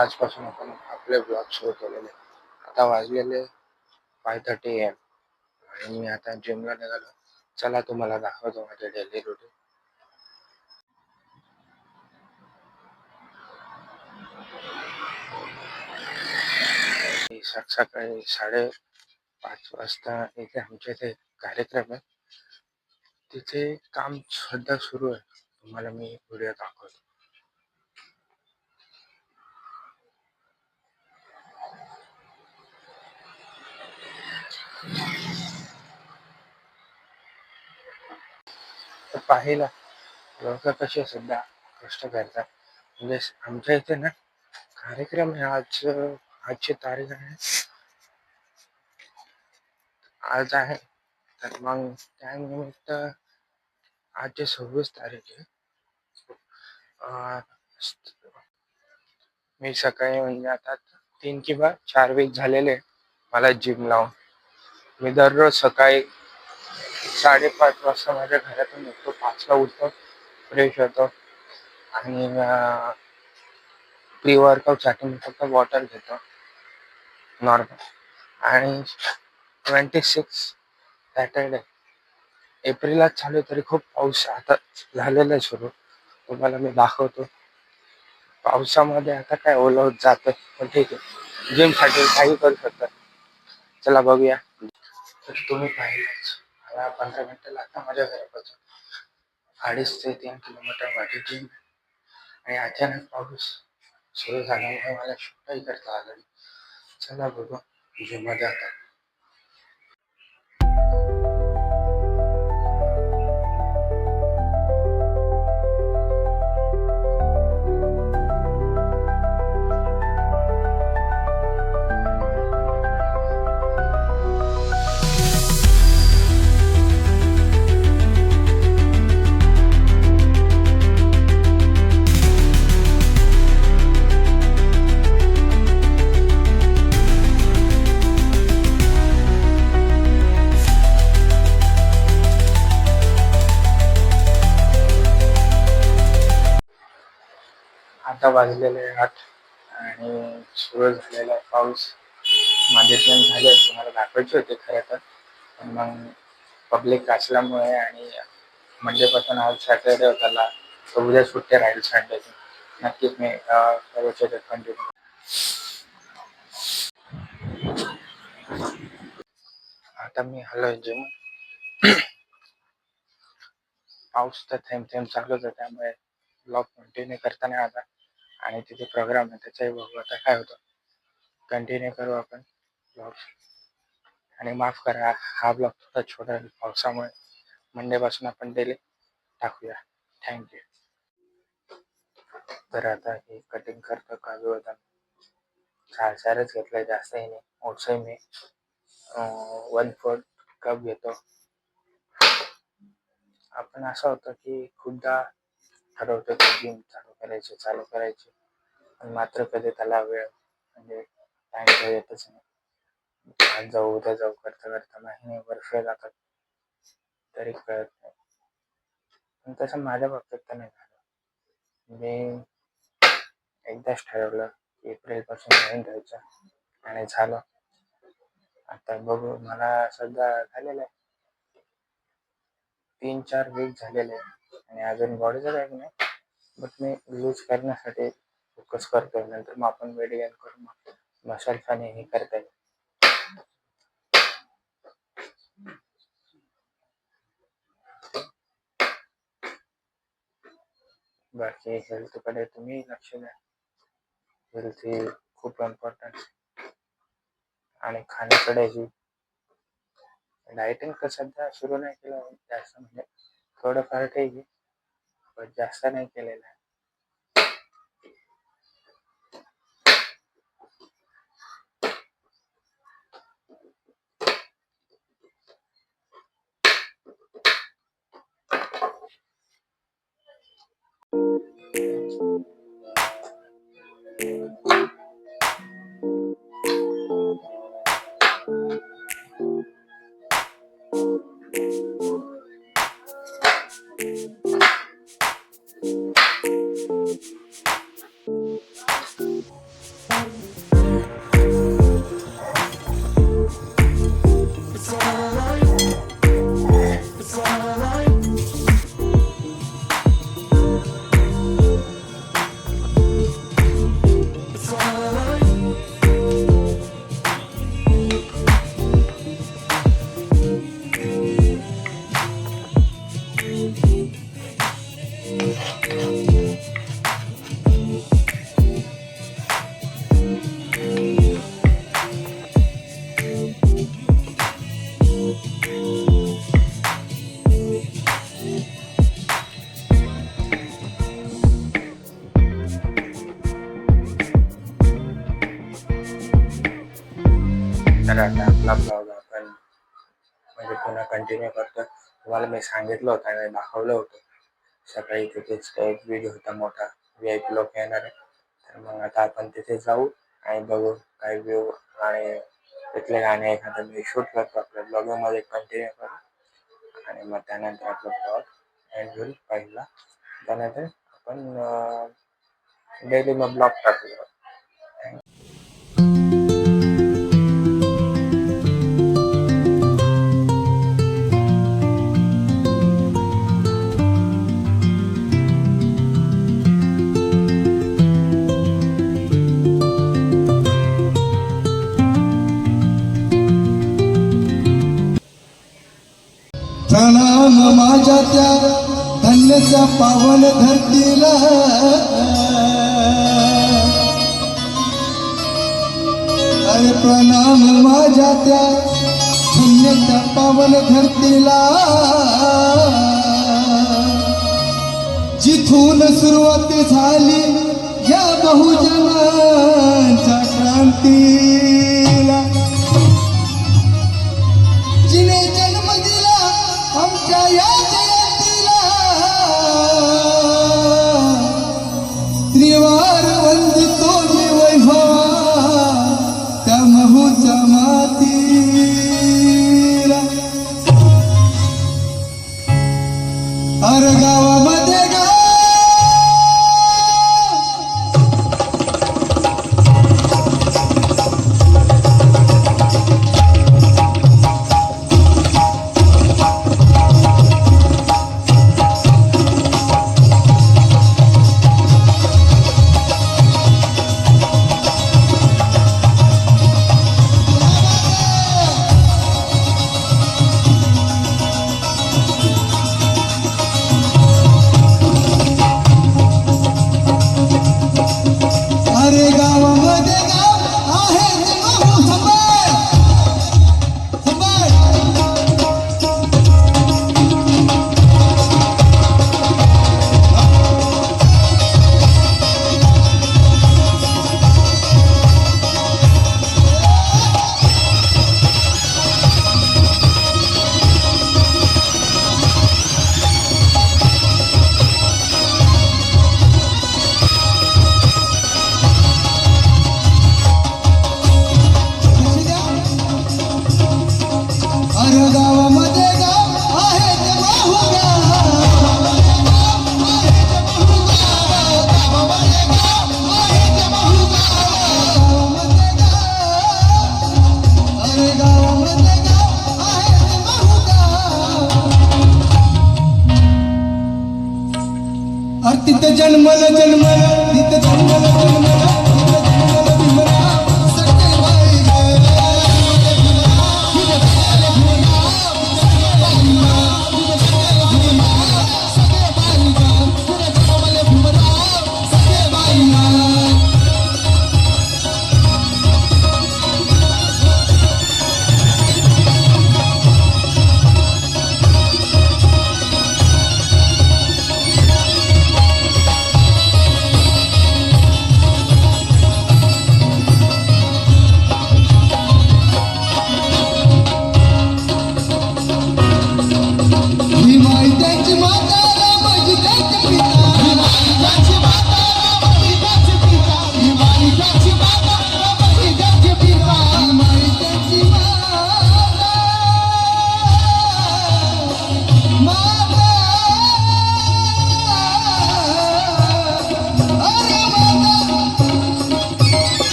आजपासून आपण आपले ब्लॉग सुरू केलेले. आता वाजलेले 5:30 AM आणि मी आता जिमला निघालो. चला तुम्हाला दाखवतो माझे डेली रुटीन. सकाळी 5:30 वाजता इथे आमच्या इथे कार्यक्रम आहे. तिथे काम सध्या सुरू आहे. तुम्हाला मी व्हिडिओ दाखवतो. तर पाहिलं लोक कसे सध्या कष्ट करतात. म्हणजे आमच्या इथे ना कार्यक्रम आहे. आजची तारीख आहे, आज आहे. तर मग त्यानिमित्त आजची 26 तारीख आहे. मी सकाळी म्हणजे आता 3 किंवा 4 वीक झालेले मला जिम लावून. मी दररोज सकाळी 5:30 वाजता माझ्या घरातून निघतो. 5ला उठतो, फ्रेश होतो आणि प्री वर्कआउटसाठी मी फक्त वॉटर घेतो नॉर्मल. आणि 26 सॅटर्डे एप्रिलच चालू तरी खूप पाऊस आता झालेला आहे सुरू. तुम्हाला मी दाखवतो. पावसामध्ये आता काय ओलं होत जातं, पण ठीक आहे. जिमसाठी काही करू शकतात. चला बघूया. तर तुम्ही पाहिलंच मला 15 मिनिटं लागतात माझ्या घरापासून. 2.5 ते 3 किलोमीटर माझी जिम आणि अचानक पाऊस सुरू झाल्यामुळे मला शूटही करता आलं नाही. चला बघू जिममध्ये आता. आता वाजलेले 8 आणि सुरू झालेला आहे पाऊस. माझे ट्रेन झाले, तुम्हाला दाखवायचे होते खरं तर, पण मग पब्लिक असल्यामुळे आणि मंडेपासून आज सॅटर्डे होताला तर उद्या सुट्टी राहील संडेची. नक्कीच मी सर्वचे कंटिन्यू. आता मी आलोय जिम. पाऊस तर थेंब थेंब चालूच आहे, त्यामुळे ब्लॉग कंटिन्यू करताना आता. आणि तिथे प्रोग्राम आहे त्याचाही बघू आता काय होतं. कंटिन्यू करू आपण ब्लॉग. आणि माफ करा हा ब्लॉग थोडा छोटा आहे पावसामुळे. मंडेपासून आपण डेली टाकूया. थँक्यू. तर आता हे कटिंग करतो काजू बदाम. 4 घेतलाय, जास्तही नाही. ओट्सही मी 1/4 कप घेतो. आपण असं होतं की खूपदा ठरवतो की जिम चालू करायची पण मात्र कधी त्याला वेळ म्हणजे टाइम येतच नाही. आज जाऊ उद्या जाऊ करता करता महिने वर्ष जातात तरी कळत नाही. पण तसं माझ्या बाबतीत तर नाही झालं. मी एकदाच ठरवलं की एप्रिलपासून नवीन द्यायचं आणि झालं. आता बघू. मला सध्या झालेलं आहे 3-4 वीक झालेले आणि अजून बॉडीचं काही नाही. बट मी लूज करण्यासाठी फोकस करतोय. नंतर मग आपण वेट गेन करून मग मसल्स आणि हे करता येईल. बाकी हेल्थकडे तुम्ही लक्ष द्या. हेल्थ ही खूप इम्पॉर्टंट. आणि खाण्याकडेही. डायटिंग तर सध्या सुरू नाही केलं जास्त, म्हणजे थोडंफार ठीक आहे पण जास्त नाही केलेलं आहे. म्हणजे पुन्हा कंटिन्यू करतो. तुम्हाला मी सांगितलं होतं आणि दाखवलं होतं सकाळी, तिथेच एक व्हिडिओ होता मोठा, VIP लोक येणार आहे. तर मग आता आपण तिथे जाऊ आणि बघू काय व्ह्यू आणि तिथले गाणे एखादं मी शूट करतो, आपल्या ब्लॉगिंगमध्ये कंटिन्यू करू आणि मग त्यानंतर आपला ब्लॉग एंड होईल पहिला. त्यानंतर आपण डेली मग ब्लॉग टाकू. प्रणाम माझ्या त्या धन्यच्या पावन धरतीला, अरे प्रणाम माझ्या त्या धन्यच्या पावन धरतीला, जिथून सुरुवात झाली या बहुजनांच्या क्रांतीला, जिने जन्म दिला आमच्या या जयंतीला, त्रिवार वंदितो मी वैभवा त्या महूच्या मातीला. अर गावामध्ये तिथं जन्मल जन्मल तिथं जन्मल जन्मल तिथं जन्मल भीमराव सत्यबाई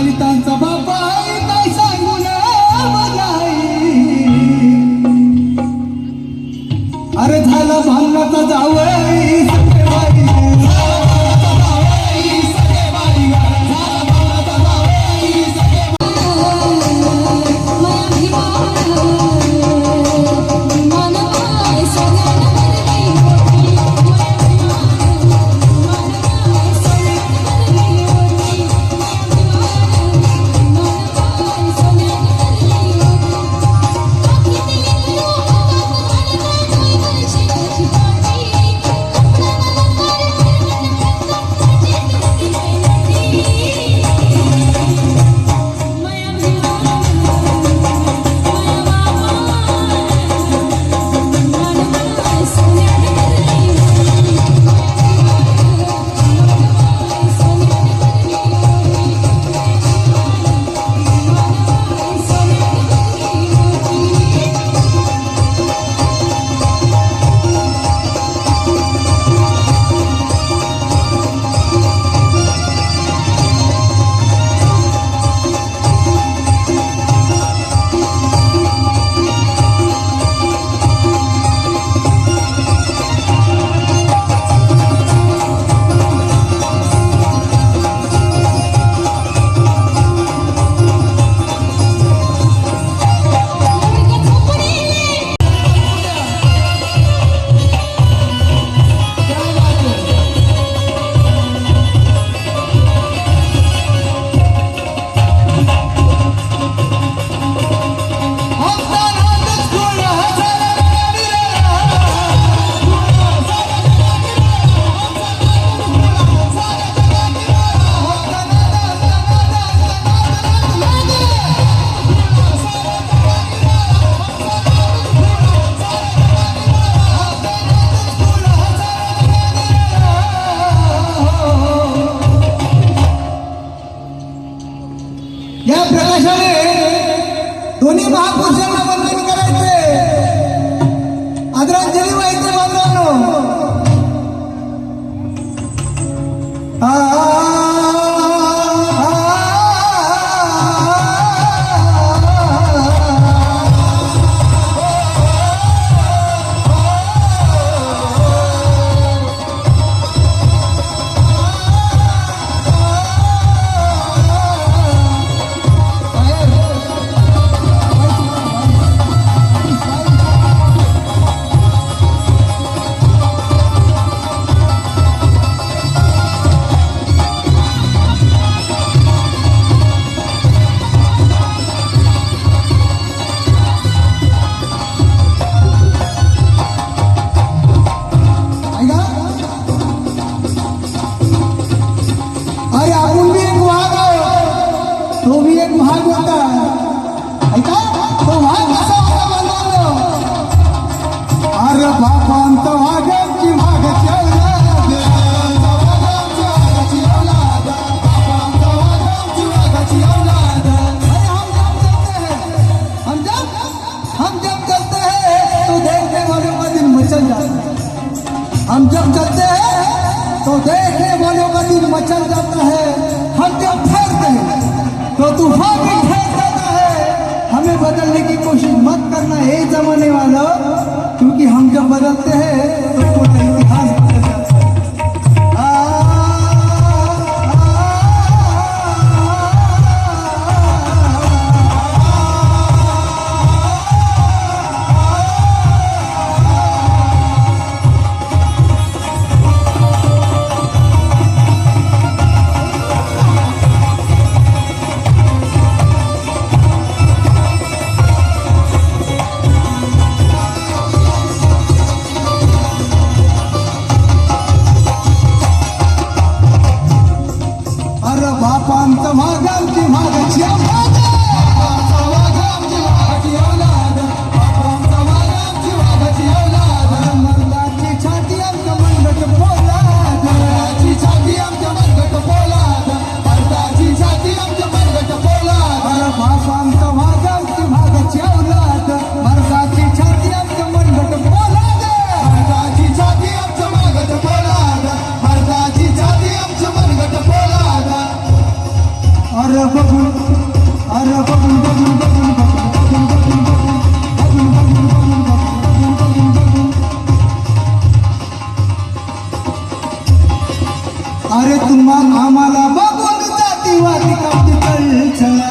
दलितांचा बाप आहे कैसा या प्रकाशाने दोन्ही महापुरुषांना वंदन करायचे, आदरांजली व्हायचे बांधवांनो. अरे आपण भी एक वाघ आहोत, तो भी एक वाघ होता. ऐका तो वाघ कसा होता बांधवांनो? अरे बापांचा वाघांची वाघाची औलाद, वाघांची वाघाची औलाद, बापांचा वाघांची वाघाची औलाद. अरे हम जब चलते हैं तो देखने वालों का दिल मचल जाता है. हम जब चलते हैं तो देखने वालों का दिल मचल जाता है. हम जब ठहरते हैं तो तूफान भी ठहर जाता है. हमें बदलने की कोशिश मत करना हे जमाने वालों, क्योंकि हम जब बदलते हैं तो पूरा इतिहास बदल जाता है. अरे बापांचं वाघांची वाघाची औलाद, बापांचा वाघांची वाघाची औलाद, बापांचा वाघांची वाघाची औलाद. मर्दाची छाती आमच्या मनगट पोलाद, मर्दाची छाती आमच्या मनगट पोलाद, मर्दाची छाती आमच्या मनगट पोलाद. अरे बापांचा वाघांची वाघाची औलाद, मर्दाची छाती आमच्या मनगट पोलाद, मर्दाची छाती आमच्या मनगट पोलाद, मर्दाची छाती आमच्या मनगट पोलाद. अरे बघून अरे बघून बघून बघून बघून बघून बघून बघून बघून बघून बघून बघून बघून. अरे तुम्हा आम्हाला बघून जातीवादी कापती कळछळा.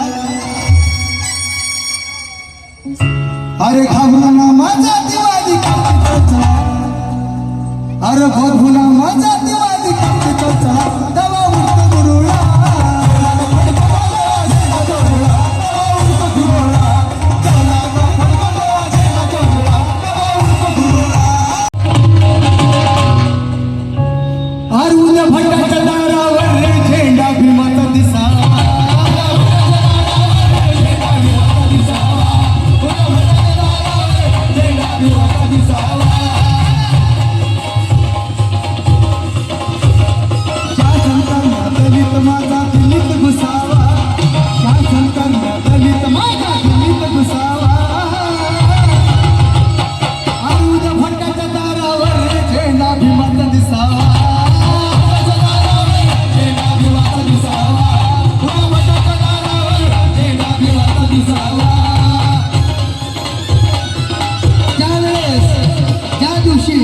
अरे घाबरू ना माझा जातीवादी कापती कळछळा. अरे बघू ना माझा जातीवादी कापती कळछळा. दवा उठतो गुरुळा, भटाच्या दारावर झेंडा भीमाचा दिसावा. शासन करण्यात दलित माझा दिल्लीत घुसावा, शासन करण्यात दलित माझा दिल्लीत घुसावा. अरुण भटाच्या दारावर झेंडा भीमाचा दिसावा. त्या दिवशी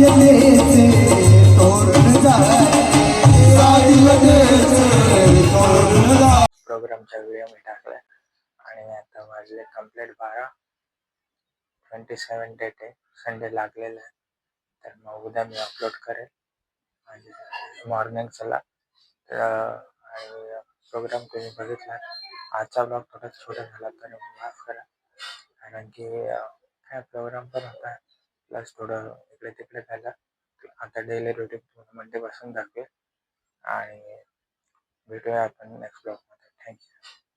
साधीयतेचे तोरण जाय साधीयतेचे तोरण जाय. प्रोग्रामचा व्हिडिओ मी टाकलाय आणि आता वाजले कंप्लीट 12. 27 डेट आहे, संडे लागलेला आहे. तर मग उद्या मी अपलोड करेल आणि मॉर्निंग चला. आणि प्रोग्राम तुम्ही बघितला. आजचा ब्लॉग थोडा छोटा झाला तर माफ करा, कारण की काय प्रोग्राम पण होता प्लस थोडं इकडे तिकडे झालं. आता डेली रुटीन मंडेपासून दाखवेल आणि भेटूया आपण नेक्स्ट ब्लॉगमध्ये. थँक्यू.